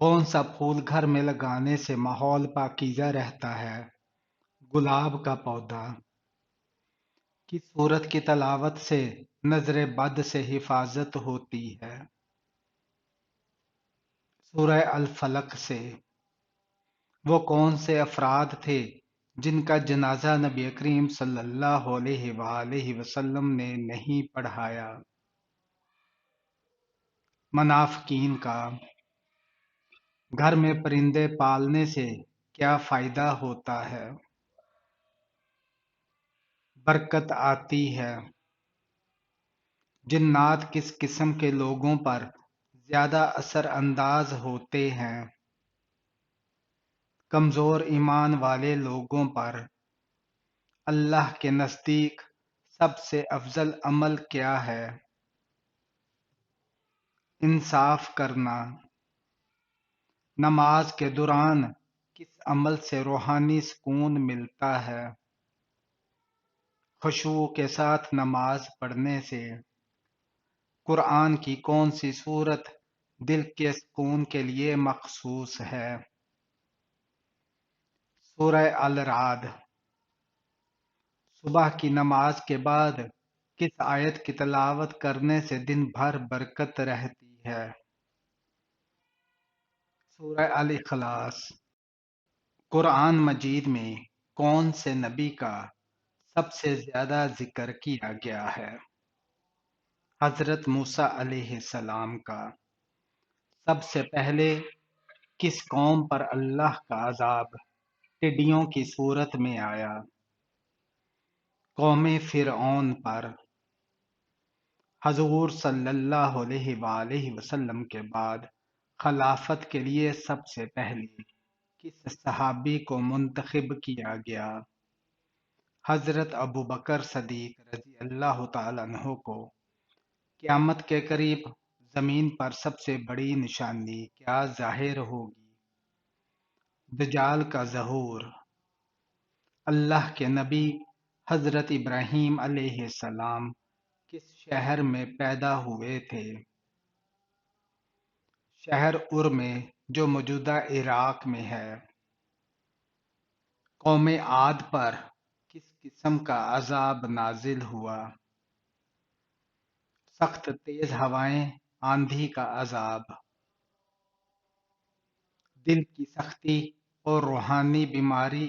کون سا پھول گھر میں لگانے سے ماحول پاکیزہ رہتا ہے؟ گلاب کا پودا۔ کس سورت کی تلاوت سے نظر بد سے حفاظت ہوتی ہے؟ سورہ الفلق سے۔ وہ کون سے افراد تھے جن کا جنازہ نبی کریم صلی اللہ علیہ وآلہ وسلم نے نہیں پڑھایا؟ منافقین کا۔ گھر میں پرندے پالنے سے کیا فائدہ ہوتا ہے؟ برکت آتی ہے۔ جنات کس قسم کے لوگوں پر زیادہ اثر انداز ہوتے ہیں؟ کمزور ایمان والے لوگوں پر۔ اللہ کے نزدیک سب سے افضل عمل کیا ہے؟ انصاف کرنا۔ نماز کے دوران کس عمل سے روحانی سکون ملتا ہے؟ خشوع کے ساتھ نماز پڑھنے سے۔ قرآن کی کون سی سورت دل کے سکون کے لیے مخصوص ہے؟ سورہ الرعد۔ صبح کی نماز کے بعد کس آیت کی تلاوت کرنے سے دن بھر برکت رہتی ہے؟ سورہ الاخلاص۔ قرآن مجید میں کون سے نبی کا سب سے زیادہ ذکر کیا گیا ہے؟ حضرت موسیٰ علیہ السلام کا۔ سب سے پہلے کس قوم پر اللہ کا عذاب ٹڈیوں کی صورت میں آیا؟ قوم فرعون پر۔ حضور صلی اللہ علیہ وآلہ وسلم کے بعد خلافت کے لیے سب سے پہلے کس صحابی کو منتخب کیا گیا؟ حضرت ابو بکر صدیق رضی اللہ تعالیٰ عنہ کو۔ قیامت کے قریب زمین پر سب سے بڑی نشانی کیا ظاہر ہوگی؟ دجال کا ظہور۔ اللہ کے نبی حضرت ابراہیم علیہ السلام کس شہر میں پیدا ہوئے تھے؟ شہر ار میں جو موجودہ عراق میں ہے۔ قوم عاد پر کس قسم کا عذاب نازل ہوا؟ سخت تیز ہوائیں، آندھی کا عذاب۔ دل کی سختی اور روحانی بیماری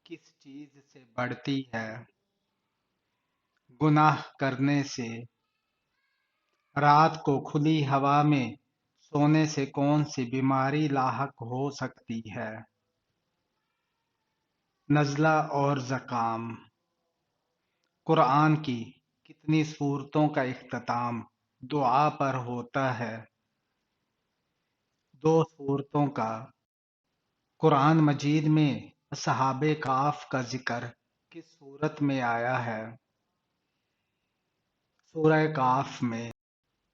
کس چیز سے بڑھتی ہے؟ گناہ کرنے سے۔ رات کو کھلی ہوا میں سونے سے کون سی بیماری لاحق ہو سکتی ہے؟ نزلہ اور زکام۔ قرآن کی کتنی سورتوں کا اختتام دعا پر ہوتا ہے؟ 2 سورتوں کا۔ قرآن مجید میں اصحاب کہف کا ذکر کس سورت میں آیا ہے؟ سورہ کہف میں۔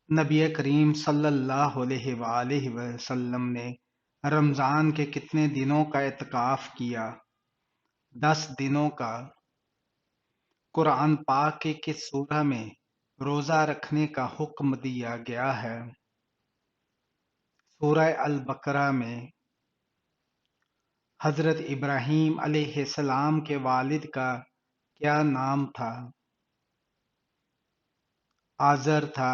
نبی کریم صلی اللہ علیہ وآلہ وسلم نے رمضان کے کتنے دنوں کا اعتکاف کیا؟ 10 دنوں کا۔ قرآن پاک کی کس سورہ میں روزہ رکھنے کا حکم دیا گیا ہے؟ سورہ البقرہ میں۔ حضرت ابراہیم علیہ السلام کے والد کا کیا نام تھا؟ آزر تھا۔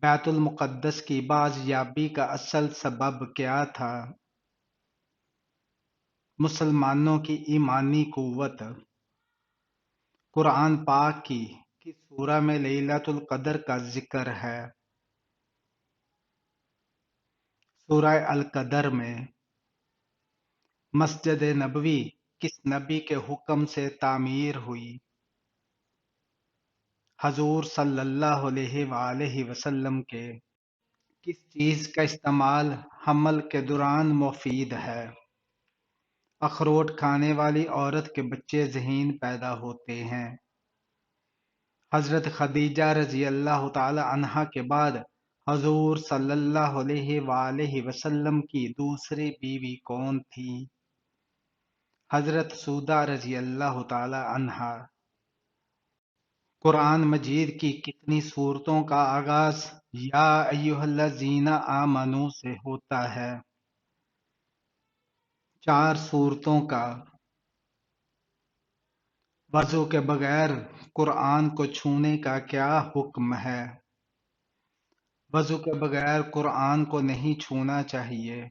بیت المقدس کی بازیابی کا اصل سبب کیا تھا؟ مسلمانوں کی ایمانی قوت۔ قرآن پاک کی کس سورہ میں لیلۃ القدر کا ذکر ہے؟ سورہ القدر میں۔ مسجد نبوی کس نبی کے حکم سے تعمیر ہوئی؟ حضور صلی اللہ علیہ وآلہ وسلم کے۔ کس چیز کا استعمال حمل کے دوران مفید ہے؟ اخروٹ کھانے والی عورت کے بچے ذہین پیدا ہوتے ہیں۔ حضرت خدیجہ رضی اللہ تعالی عنہا کے بعد حضور صلی اللہ علیہ وآلہ وسلم کی دوسری بیوی کون تھی؟ حضرت سودہ رضی اللہ تعالی عنہا۔ قرآن مجید کی کتنی صورتوں کا آغاز یا ایھا الذین آمنو سے ہوتا ہے؟ 4 صورتوں کا۔ وضو کے بغیر قرآن کو چھونے کا کیا حکم ہے؟ وضو کے بغیر قرآن کو نہیں چھونا چاہیے۔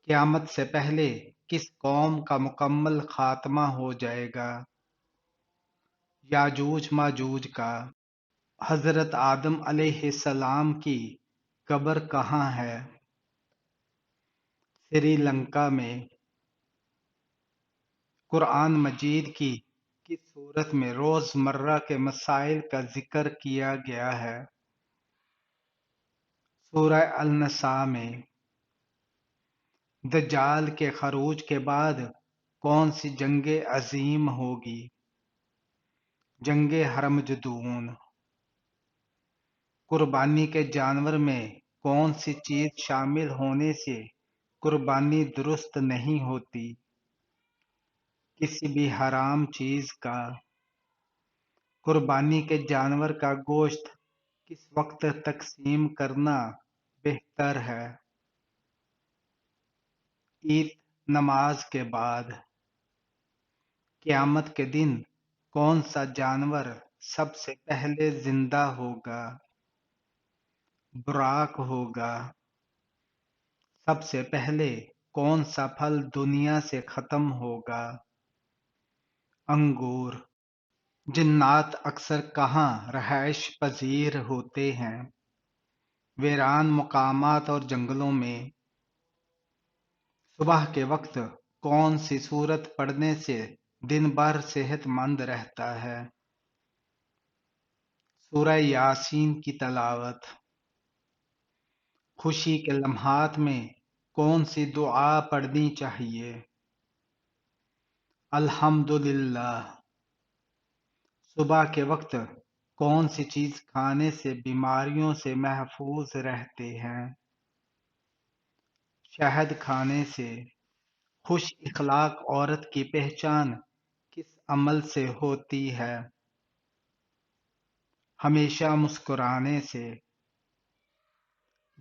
قیامت سے پہلے کس قوم کا مکمل خاتمہ ہو جائے گا؟ یاجوج ماجوج کا۔ حضرت آدم علیہ السلام کی قبر کہاں ہے؟ سری لنکا میں۔ قرآن مجید کی کس صورت میں روزمرہ کے مسائل کا ذکر کیا گیا ہے؟ سورہ النساء میں۔ دجال کے خروج کے بعد کون سی جنگ عظیم ہوگی؟ جنگ ہرمجدون۔ قربانی کے جانور میں کون سی چیز شامل ہونے سے قربانی درست نہیں ہوتی؟ کسی بھی حرام چیز کا۔ قربانی کے جانور کا گوشت کس وقت تقسیم کرنا بہتر ہے؟ عید نماز کے بعد۔ قیامت کے دن کون سا جانور سب سے پہلے زندہ ہوگا؟ براق ہوگا۔ سب سے پہلے کون سا پھل دنیا سے ختم ہوگا؟ انگور۔ جنات اکثر کہاں رہائش پذیر ہوتے ہیں؟ ویران مقامات اور جنگلوں میں۔ صبح کے وقت کون سی سورت پڑھنے سے دن بھر صحت مند رہتا ہے؟ سورہ یاسین کی تلاوت۔ خوشی کے لمحات میں کون سی دعا پڑھنی چاہیے؟ الحمدللہ۔ صبح کے وقت کون سی چیز کھانے سے بیماریوں سے محفوظ رہتے ہیں؟ شہد کھانے سے۔ خوش اخلاق عورت کی پہچان کس عمل سے ہوتی ہے؟ ہمیشہ مسکرانے سے۔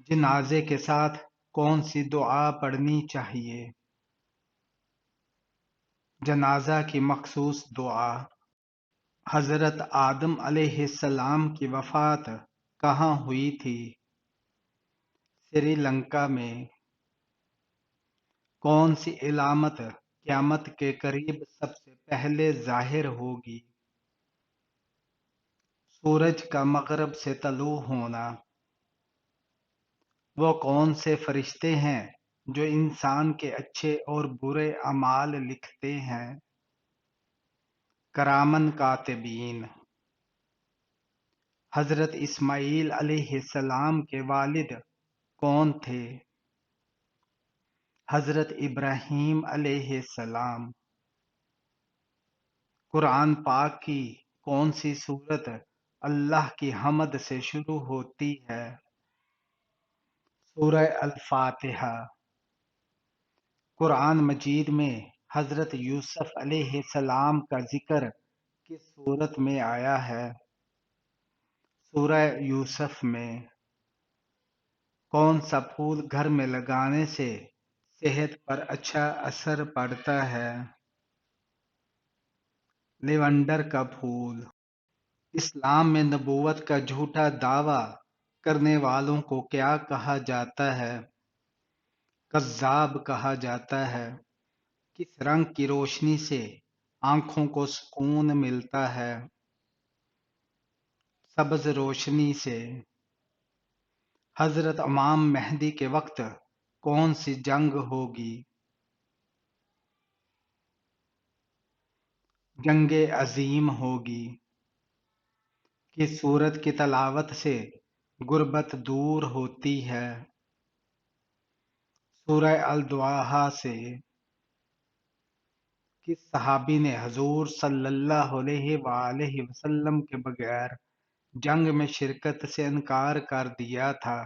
جنازے کے ساتھ کون سی دعا پڑھنی چاہیے؟ جنازہ کی مخصوص دعا۔ حضرت آدم علیہ السلام کی وفات کہاں ہوئی تھی؟ سری لنکا میں۔ کون سی علامت قیامت کے قریب سب سے پہلے ظاہر ہوگی؟ سورج کا مغرب سے طلوع ہونا۔ وہ کون سے فرشتے ہیں جو انسان کے اچھے اور برے اعمال لکھتے ہیں؟ کرامن کاتبین۔ حضرت اسماعیل علیہ السلام کے والد کون تھے؟ حضرت ابراہیم علیہ السلام۔ قرآن پاک کی کون سی سورت اللہ کی حمد سے شروع ہوتی ہے؟ سورہ الفاتحہ۔ قرآن مجید میں حضرت یوسف علیہ السلام کا ذکر کس سورت میں آیا ہے؟ سورہ یوسف میں۔ کون سا پھول گھر میں لگانے سے صحت پر اچھا اثر پڑتا ہے؟ لیونڈر کا پھول۔ اسلام میں نبوت کا جھوٹا دعویٰ کرنے والوں کو کیا کہا جاتا ہے؟ کذاب کہا جاتا ہے۔ کس رنگ کی روشنی سے آنکھوں کو سکون ملتا ہے؟ سبز روشنی سے۔ حضرت امام مہدی کے وقت کون سی جنگ ہوگی؟ جنگ عظیم ہوگی۔ کس سورت کی تلاوت سے غربت دور ہوتی ہے؟ سورہ الضحیٰ سے۔ کس صحابی نے حضور صلی اللہ علیہ وآلہ وسلم کے بغیر جنگ میں شرکت سے انکار کر دیا تھا؟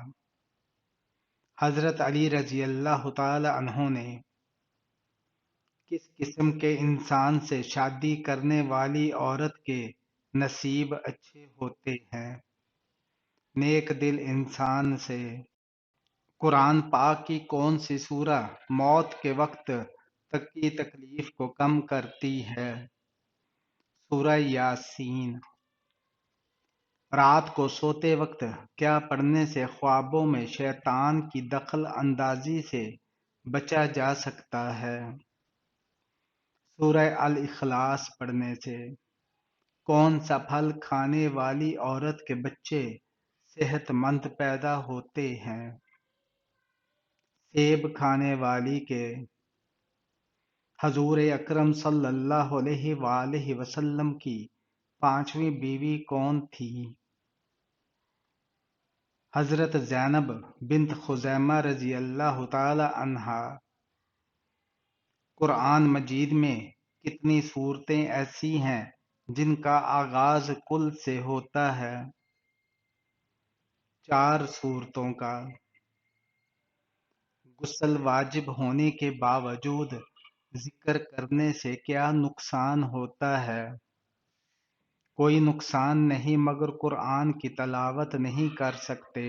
حضرت علی رضی اللہ تعالی عنہ نے۔ کس قسم کے انسان سے شادی کرنے والی عورت کے نصیب اچھے ہوتے ہیں نیک دل انسان سے۔ قرآن پاک کی کون سی سورہ موت کے وقت تک کی تکلیف کو کم کرتی ہے؟ سورہ یاسین۔ رات کو سوتے وقت کیا پڑھنے سے خوابوں میں شیطان کی دخل اندازی سے بچا جا سکتا ہے؟ سورہ الاخلاص پڑھنے سے۔ کون سا پھل کھانے والی عورت کے بچے صحت مند پیدا ہوتے ہیں؟ سیب کھانے والی کے۔ حضور اکرم صلی اللہ علیہ وآلہ وسلم کی پانچویں بیوی کون تھی؟ حضرت زینب بنت خزیمہ رضی اللہ تعالی عنہا۔ قرآن مجید میں کتنی صورتیں ایسی ہیں جن کا آغاز کل سے ہوتا ہے؟ 4 صورتوں کا۔ غسل واجب ہونے کے باوجود ذکر کرنے سے کیا نقصان ہوتا ہے؟ کوئی نقصان نہیں مگر قرآن کی تلاوت نہیں کر سکتے۔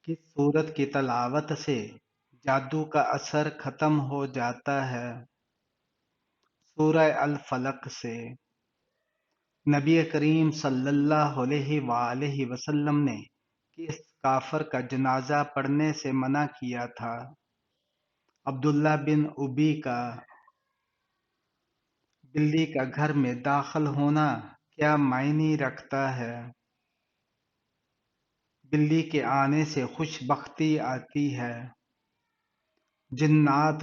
کس سورت کی تلاوت سے جادو کا اثر ختم ہو جاتا ہے؟ سورہ الفلق سے۔ نبی کریم صلی اللہ علیہ وآلہ وسلم نے کس کافر کا جنازہ پڑھنے سے منع کیا تھا؟ عبداللہ بن ابی کا۔ بلی کا گھر میں داخل ہونا کیا معنی رکھتا ہے؟ بلی کے آنے سے خوش بختی آتی ہے۔ جنات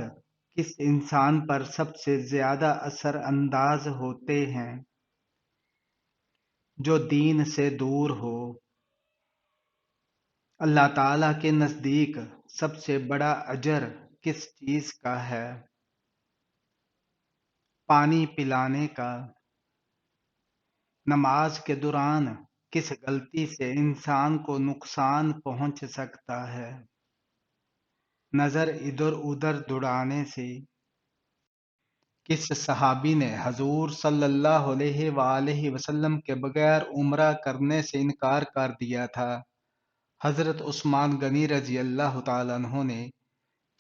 کس انسان پر سب سے زیادہ اثر انداز ہوتے ہیں؟ جو دین سے دور ہو۔ اللہ تعالیٰ کے نزدیک سب سے بڑا اجر کس چیز کا ہے؟ پانی پلانے کا۔ نماز کے دوران کس غلطی سے انسان کو نقصان پہنچ سکتا ہے؟ نظر ادھر ادھر دوڑانے سے۔ کس صحابی نے حضور صلی اللہ علیہ وآلہ وسلم کے بغیر عمرہ کرنے سے انکار کر دیا تھا؟ حضرت عثمان غنی رضی اللہ تعالیٰ عنہ نے۔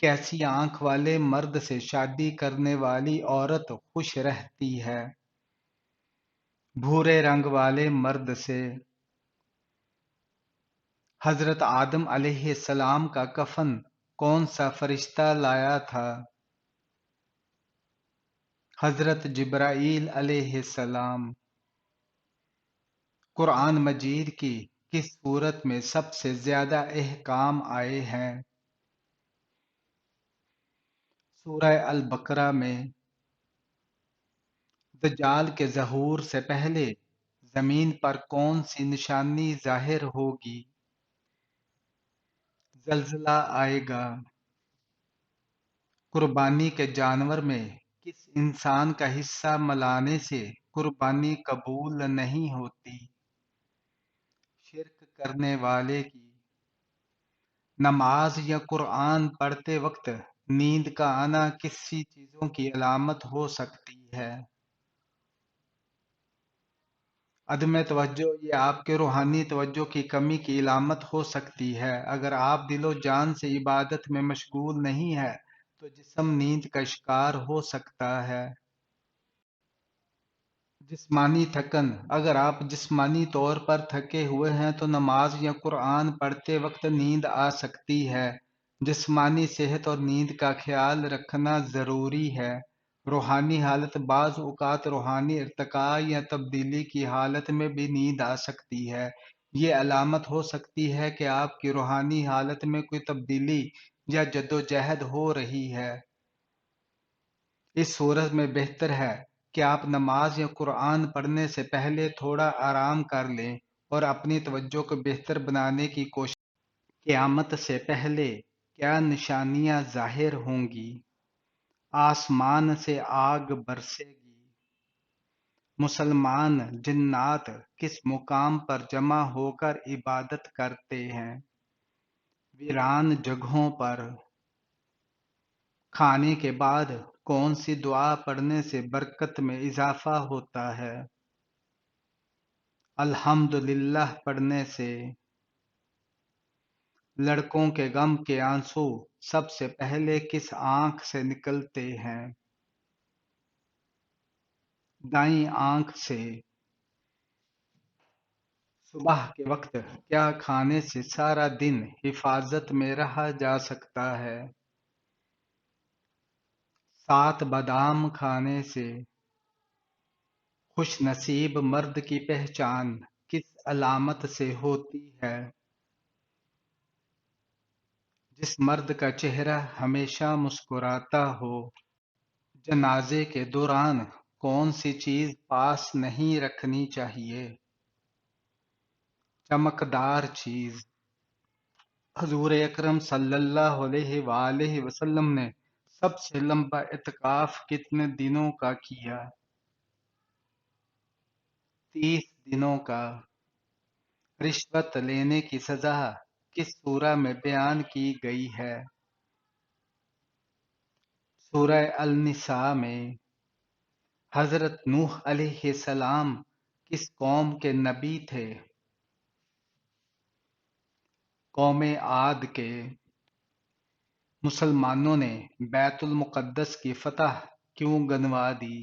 کیسی آنکھ والے مرد سے شادی کرنے والی عورت خوش رہتی ہے؟ بھورے رنگ والے مرد سے۔ حضرت آدم علیہ السلام کا کفن کون سا فرشتہ لایا تھا؟ حضرت جبرائیل علیہ السلام۔ قرآن مجید کی کس سورت میں سب سے زیادہ احکام آئے ہیں؟ سورہ البقرہ میں۔ دجال کے ظہور سے پہلے زمین پر کون سی نشانی ظاہر ہوگی؟ زلزلہ آئے گا۔ قربانی کے جانور میں کس انسان کا حصہ ملانے سے قربانی قبول نہیں ہوتی؟ شرک کرنے والے کی۔ نماز یا قرآن پڑھتے وقت نیند کا آنا کس سی چیزوں کی علامت ہو سکتی ہے؟ عدم توجہ یہ آپ کے روحانی توجہ کی کمی کی علامت ہو سکتی ہے۔ اگر آپ دل و جان سے عبادت میں مشغول نہیں ہے تو جسم نیند کا شکار ہو سکتا ہے۔ جسمانی تھکن اگر آپ جسمانی طور پر تھکے ہوئے ہیں تو نماز یا قرآن پڑھتے وقت نیند آ سکتی ہے۔ جسمانی صحت اور نیند کا خیال رکھنا ضروری ہے۔ روحانی حالت بعض اوقات روحانی ارتقاء یا تبدیلی کی حالت میں بھی نیند آ سکتی ہے۔ یہ علامت ہو سکتی ہے کہ آپ کی روحانی حالت میں کوئی تبدیلی یا جدوجہد ہو رہی ہے۔ اس صورت میں بہتر ہے کہ آپ نماز یا قرآن پڑھنے سے پہلے تھوڑا آرام کر لیں اور اپنی توجہ کو بہتر بنانے کی کوشش کریں۔ قیامت سے پہلے کیا نشانیاں ظاہر ہوں گی؟ آسمان سے آگ برسے گی۔ مسلمان جنات کس مقام پر جمع ہو کر عبادت کرتے ہیں؟ ویران جگہوں پر۔ کھانے کے بعد کون سی دعا پڑھنے سے برکت میں اضافہ ہوتا ہے؟ الحمدللہ پڑھنے سے لڑکوں کے غم کے آنسو سب سے پہلے کس آنکھ سے نکلتے ہیں؟ دائیں آنکھ سے۔ صبح کے وقت کیا کھانے سے سارا دن حفاظت میں رہا جا سکتا ہے؟ 7 بادام کھانے سے۔ خوش نصیب مرد کی پہچان کس علامت سے ہوتی ہے؟ جس مرد کا چہرہ ہمیشہ مسکراتا ہو۔ جنازے کے دوران کون سی چیز پاس نہیں رکھنی چاہیے؟ چمکدار چیز۔ حضور اکرم صلی اللہ علیہ وآلہ وسلم نے سب سے لمبا اعتکاف کتنے دنوں کا کیا؟ 30 دنوں کا۔ رشوت لینے کی سزا کس سورہ میں بیان کی گئی ہے؟ سورہ النساء میں۔ حضرت نوح علیہ السلام کس قوم کے نبی تھے؟ قوم عاد کے۔ مسلمانوں نے بیت المقدس کی فتح کیوں گنوا دی؟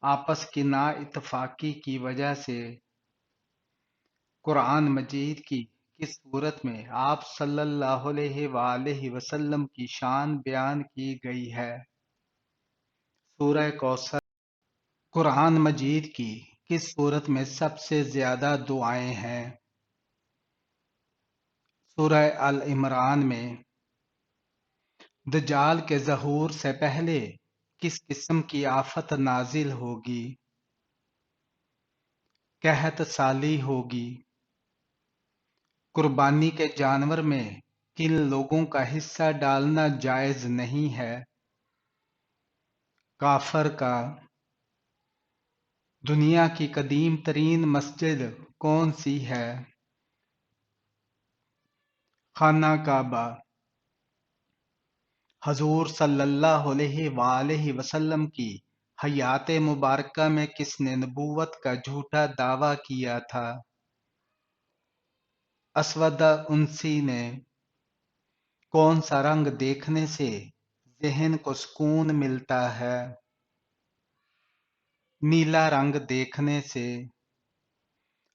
آپس کی نا اتفاقی کی وجہ سے۔ قرآن مجید کی کس صورت میں آپ صلی اللہ علیہ وآلہ وسلم کی شان بیان کی گئی ہے؟ سورہ کوثر۔ قرآن مجید کی کس صورت میں سب سے زیادہ دعائیں ہیں؟ سورہ آل عمران میں۔ دجال کے ظہور سے پہلے کس قسم کی آفت نازل ہوگی؟ قحط سالی ہوگی۔ قربانی کے جانور میں کن لوگوں کا حصہ ڈالنا جائز نہیں ہے؟ کافر کا۔ دنیا کی قدیم ترین مسجد کون سی ہے؟ خانہ کعبہ۔ حضور صلی اللہ علیہ وآلہ وسلم کی حیات مبارکہ میں کس نے نبوت کا جھوٹا دعویٰ کیا تھا؟ اسود انسی نے۔ کون سا رنگ دیکھنے سے ذہن کو سکون ملتا ہے؟ نیلا رنگ دیکھنے سے۔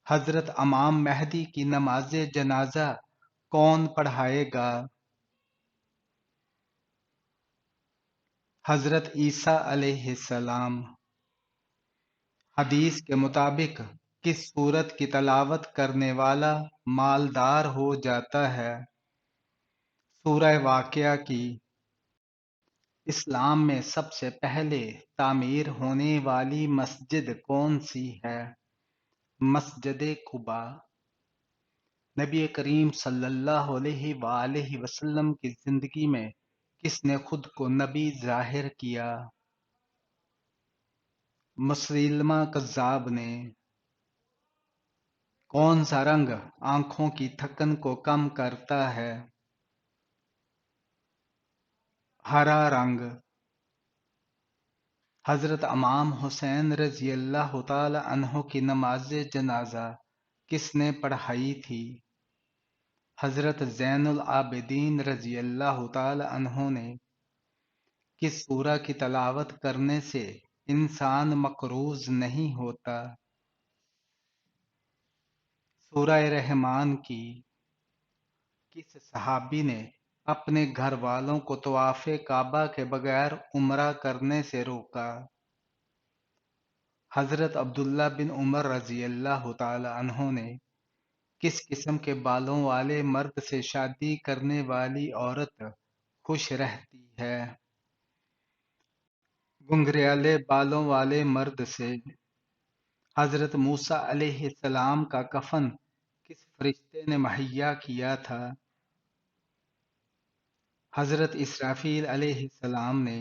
حضرت امام مہدی کی نماز جنازہ کون پڑھائے گا؟ حضرت عیسیٰ علیہ السلام۔ حدیث کے مطابق کس سورت کی تلاوت کرنے والا مالدار ہو جاتا ہے؟ سورہ واقعہ کی۔ اسلام میں سب سے پہلے تعمیر ہونے والی مسجد کون سی ہے؟ مسجد قباء۔ نبی کریم صلی اللہ علیہ وآلہ وسلم کی زندگی میں کس نے خود کو نبی ظاہر کیا؟ مسیلمہ کذاب نے۔ کون سا رنگ آنکھوں کی تھکن کو کم کرتا ہے؟ ہرا رنگ۔ حضرت امام حسین رضی اللہ تعالی عنہ کی نماز جنازہ کس نے پڑھائی تھی؟ حضرت زین العابدین رضی اللہ تعالی عنہ نے۔ کس سورہ کی تلاوت کرنے سے انسان مقروض نہیں ہوتا؟ سورہ رحمان کی۔ کس صحابی نے اپنے گھر والوں کو طواف کعبہ کے بغیر عمرہ کرنے سے روکا؟ حضرت عبداللہ بن عمر رضی اللہ تعالی عنہ نے۔ کس قسم کے بالوں والے مرد سے شادی کرنے والی عورت خوش رہتی ہے؟ گھنگریالے بالوں والے مرد سے۔ حضرت موسیٰ علیہ السلام کا کفن کس فرشتے نے مہیا کیا تھا؟ حضرت اسرافیل علیہ السلام نے۔